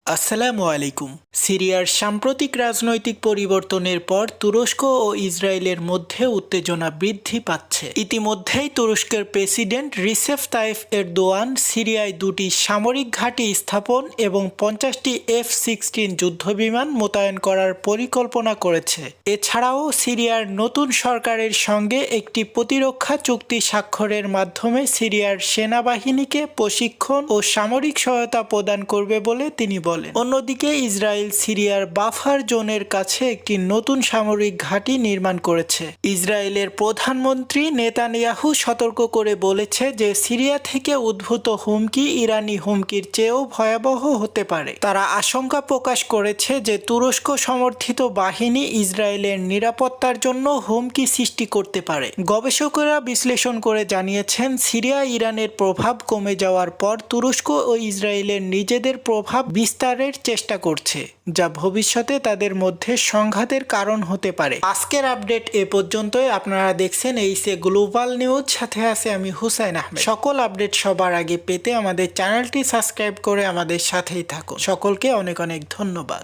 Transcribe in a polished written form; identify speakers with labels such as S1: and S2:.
S1: আসসালামু আলাইকুম। সিরিয়ার সাম্প্রতিক রাজনৈতিক পরিবর্তনের পর তুরস্ক ও ইসরায়েলের মধ্যে উত্তেজনা বৃদ্ধি পাচ্ছে। ইতিমধ্যেই তুরস্কের প্রেসিডেন্ট রিসেপ তাইফ এরদোয়ান সিরিয়ায় দুটি সামরিক ঘাঁটি স্থাপন এবং 50টি F-16 যুদ্ধবিমান মোতায়েন করার পরিকল্পনা করেছে। এছাড়াও সিরিয়ার নতুন সরকারের সঙ্গে একটি প্রতিরক্ষা চুক্তি স্বাক্ষরের মাধ্যমে সিরিয়ার সেনাবাহিনীকে প্রশিক্ষণ ও সামরিক সহায়তা প্রদান করবে বলে তিনি বলেন। অন্যদিকে ইসরায়েল সিরিয়ার বাফার জোনের কাছে একটি নতুন সামরিক ঘাঁটি নির্মাণ করেছে। ইসরায়েলের প্রধানমন্ত্রী নেতানিয়াহু সতর্ক করে বলেছে যে সিরিয়া থেকে উদ্ভূত হুমকি ইরানি হুমকির চেয়েও ভয়াবহ হতে পারে। তারা আশঙ্কা প্রকাশ করেছে যে তুরস্ক সমর্থিত বাহিনী ইসরায়েলের নিরাপত্তার জন্য হুমকি সৃষ্টি করতে পারে। গবেষকেরা বিশ্লেষণ করে জানিয়েছেন, সিরিয়া ইরানের প্রভাব কমে যাওয়ার পর তুরস্ক ও ইসরায়েলের নিজেদের প্রভাব বিস্তারের চেষ্টা করছে, যা ভবিষ্যতে তাদের মধ্যে সংঘাতের কারণ হতে পারে। আজকের আপডেট এ পর্যন্তই। আপনারা দেখছেন এইসে গ্লোবাল নিউজ, সাথে আছে আমি হুসাইন আহমেদ। সকল আপডেট সবার আগে পেতে আমাদের চ্যানেলটি সাবস্ক্রাইব করে আমাদের সাথেই থাকুন। সকলকে অনেক অনেক ধন্যবাদ।